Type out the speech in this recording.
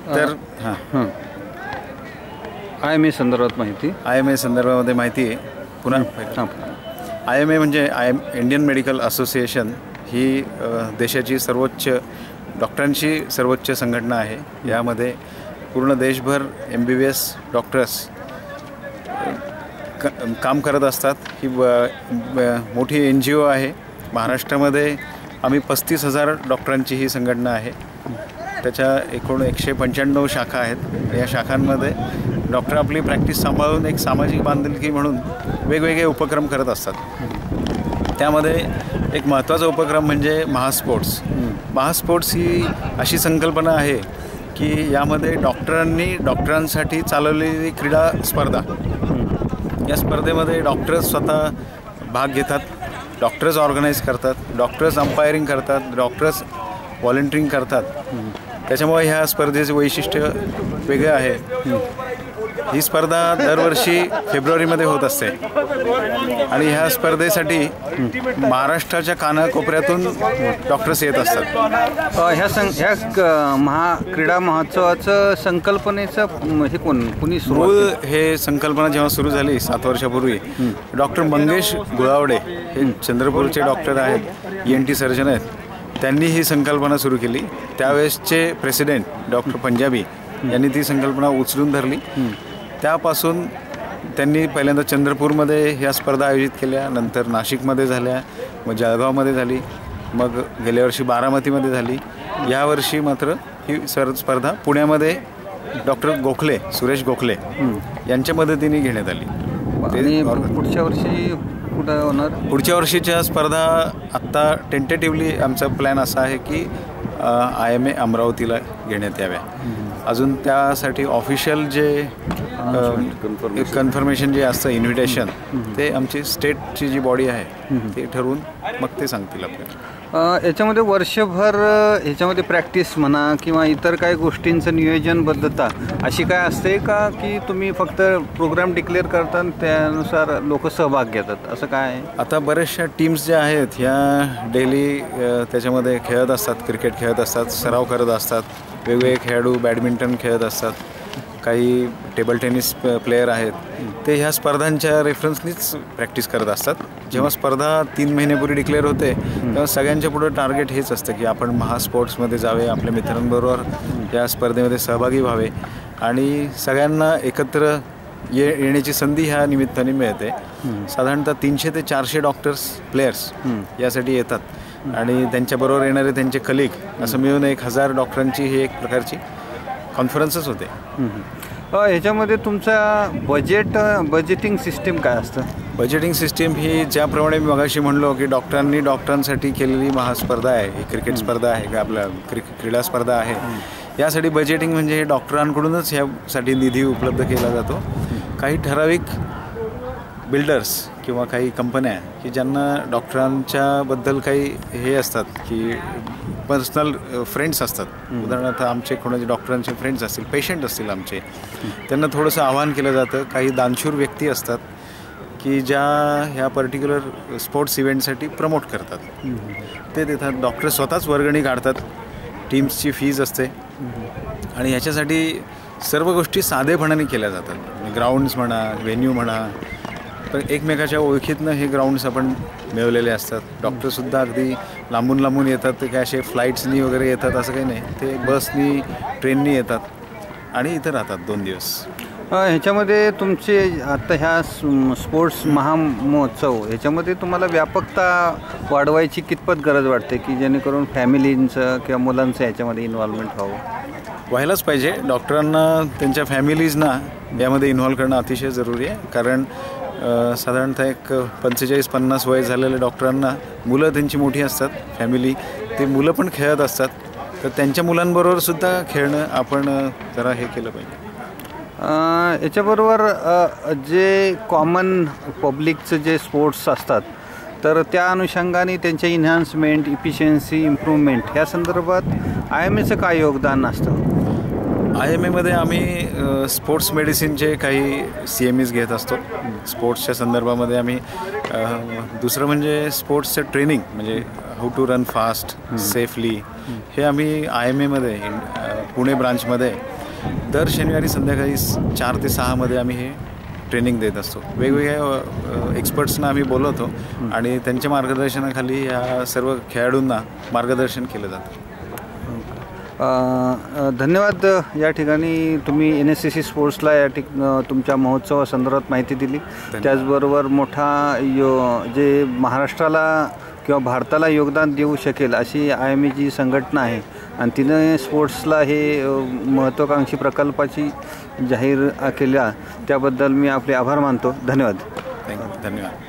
तर हां IMA संदर्भात माहिती. IMA संदर्भामध्ये माहिती आहे. पुन्हा IMA म्हणजे इंडियन मेडिकल असोसिएशन ही देशाची सर्वोच्च डॉक्टरांची सर्वोच्च संघटना आहे. यामध्ये पूर्ण देशभर MBBS डॉक्टर्स काम करत असतात. ही मोठी NGO आहे. महाराष्ट्रामध्ये आम्ही 35,000 डॉक्टरांची ही संघटना आहे. त्याच्या एकूण 195 शाखा आहेत. या शाखांमध्ये डॉक्टर आपली प्रॅक्टिस सांभाळून एक सामाजिक बांधिलकी म्हणून वेगवेगळे उपक्रम करत असतात. त्यामध्ये एक महत्त्वाचा उपक्रम म्हणजे महास्पोर्ट्स. महास्पोर्ट्स ही अशी संकल्पना आहे की यामध्ये डॉक्टरांसाठी चालवलेली क्रीडा स्पर्धा, या स्पर्धेमध्ये डॉक्टर्स स्वतः भाग घेतात, डॉक्टर्स ऑर्गनाईज करतात, डॉक्टर्स अंपायरिंग करतात, डॉक्टर्स व्हॉलंटिअरिंग करतात. त्याच्यामुळे ह्या स्पर्धेचे वैशिष्ट्य वेगळं आहे. ही स्पर्धा दरवर्षी फेब्रुवारीमध्ये होत असते आणि ह्या स्पर्धेसाठी महाराष्ट्राच्या कानाकोपऱ्यातून डॉक्टर्स येत असतात. ह्या क्रीडा महोत्सवाचं संकल्पनेचं हे कुणी मूळ हे संकल्पना जेव्हा सुरू झाली 7 वर्षापूर्वी, डॉक्टर मंगेश गुळावडे हे चंद्रपूरचे डॉक्टर आहेत, ENT सर्जन आहेत. त्यांनी ही संकल्पना सुरू केली. त्यावेळेसचे प्रेसिडेंट डॉक्टर पंजाबी यांनी ती संकल्पना उचलून धरली. त्यापासून त्यांनी पहिल्यांदा चंद्रपूरमध्ये ह्या स्पर्धा आयोजित केल्या, नंतर नाशिकमध्ये झाल्या, मग जळगावमध्ये झाली, मग गेल्या वर्षी बारामतीमध्ये झाली. यावर्षी मात्र ही स्पर्धा पुण्यामध्ये डॉक्टर गोखले, सुरेश गोखले यांच्या मदतीने घेण्यात आली. पुढच्या वर्षी कुठं होणार? पुढच्या वर्षीच्या स्पर्धा आत्ता टेंटेटिव्हली आमचा प्लॅन असा आहे की IMA अमरावतीला घेण्यात याव्या. अजून त्यासाठी ऑफिशियल जे कन्फर्मेशन जे असतं, इन्व्हिटेशन, ते आमची स्टेटची जी बॉडी आहे ते ठरवून मग ते सांगतील आपल्याला. याच्यामध्ये वर्षभर ह्याच्यामध्ये प्रॅक्टिस म्हणा किंवा इतर काही गोष्टींचं नियोजनबद्धता अशी काय असते का, की तुम्ही फक्त प्रोग्राम डिक्लेअर करता त्यानुसार लोक सहभाग घेतात, असं काय आहे? आता बऱ्याचशा टीम्स ज्या आहेत ह्या डेली त्याच्यामध्ये खेळत असतात, क्रिकेट खेळत असतात, सराव करत असतात, वेगवेगळे खेळाडू बॅडमिंटन खेळत असतात, काही टेबल टेनिस प्लेयर आहेत. ते ह्या स्पर्धांच्या रेफरन्सनीच प्रॅक्टिस करत असतात. जेव्हा स्पर्धा 3 महिन्यापूर्वी डिक्लेअर होते तेव्हा सगळ्यांच्या पुढं टार्गेट हेच असतं की आपण महास्पोर्ट्समध्ये जावे, आपल्या मित्रांबरोबर या स्पर्धेमध्ये सहभागी व्हावे आणि सगळ्यांना एकत्र येण्याची संधी ह्या निमित्ताने मिळते. साधारणतः 300 ते 400 डॉक्टर्स प्लेयर्स यासाठी येतात आणि त्यांच्याबरोबर येणारे त्यांचे कलिग असं मिळून 1000 डॉक्टरांची ही एक प्रकारची कॉन्फरन्सच होते. ह्याच्यामध्ये तुमचा बजेटिंग सिस्टीम काय असतं? बजेटिंग सिस्टीम ही ज्याप्रमाणे मी मगाशी म्हणलो की डॉक्टरांसाठी केलेली महास्पर्धा आहे, ही क्रिकेट स्पर्धा आहे का आपल्या क्रीडा स्पर्धा आहे, यासाठी बजेटिंग म्हणजे हे डॉक्टरांकडूनच ह्यासाठी निधी उपलब्ध केला जातो. काही ठराविक बिल्डर्स किंवा काही कंपन्या की ज्यांना डॉक्टरांच्याबद्दल काही हे असतात की पर्सनल फ्रेंड्स असतात, उदाहरणार्थ आमचे कोणाचे डॉक्टरांचे फ्रेंड्स असतील, पेशंट असतील आमचे, त्यांना थोडंसं आवाहन केलं जातं. काही दानशूर व्यक्ती असतात की ज्या ह्या पर्टिक्युलर स्पोर्ट्स इव्हेंटसाठी प्रमोट करतात, ते देतात. डॉक्टर स्वतःच वर्गणी काढतात, टीम्सची फीज असते आणि ह्याच्यासाठी सर्व गोष्टी साधेपणाने केल्या जातात. ग्राउंड्स म्हणा, व्हेन्यू म्हणा, तर एकमेकाच्या ओळखीतनं हे ग्राउंड्स आपण मिळवलेले असतात. डॉक्टरसुद्धा अगदी लांबून लांबून येतात, ते काय असे फ्लाईट्सनी वगैरे येतात असं काही नाही, ते बसनी ट्रेननी येतात आणि इथं राहतात 2 दिवस. ह्याच्यामध्ये तुमचे आता ह्या स्पोर्ट्स महामहोत्सव ह्याच्यामध्ये तुम्हाला व्यापकता वाढवायची कितपत गरज वाटते की जेणेकरून फॅमिलींचं किंवा मुलांचं ह्याच्यामध्ये इन्व्हॉल्वमेंट व्हायलाच पाहिजे. डॉक्टरांना त्यांच्या फॅमिलीजना यामध्ये इन्व्हॉल्व करणं अतिशय जरुरी आहे. कारण साधारणतः एक 45-50 वय झालेल्या डॉक्टरांना मुलं त्यांची मोठी असतात, फॅमिली, ते मुलं पण खेळत असतात, तर त्यांच्या मुलांबरोबर सुद्धा खेळणं आपण जरा हे केलं पाहिजे. याच्याबरोबर जे कॉमन पब्लिकचं जे स्पोर्ट्स असतात तर त्या अनुषंगाने त्यांच्या इन्हान्समेंट, इफिशियन्सी इम्प्रूव्हमेंट ह्या संदर्भात IMAचं काय योगदान असतं? IMAमध्ये आम्ही स्पोर्ट्स मेडिसिनचे काही CMEs घेत असतो. स्पोर्ट्सच्या संदर्भामध्ये आम्ही दुसरं म्हणजे स्पोर्ट्सचं ट्रेनिंग म्हणजे how to run fast safely, हे आम्ही IMAमध्ये पुणे ब्रांचमध्ये दर शनिवारी संध्याकाळी 4 ते 6 मध्ये आम्ही हे ट्रेनिंग देत असतो. वेगवेगळ्या एक्सपर्ट्सना आम्ही बोलवतो आणि त्यांच्या मार्गदर्शनाखाली या सर्व खेळाडूंना मार्गदर्शन केलं जातं. धन्यवाद. या ठिकाणी तुम्ही NSCC स्पोर्ट्सला तुमच्या महोत्सवासंदर्भात माहिती दिली. त्याचबरोबर मोठा जे महाराष्ट्राला किंवा भारताला योगदान देऊ शकेल अशी IMA जी संघटना आहे आणि तिनं स्पोर्ट्सला हे महत्त्वाकांक्षी प्रकल्पाची जाहीर केल्या त्याबद्दल मी आपले आभार मानतो. धन्यवाद. धन्यवाद.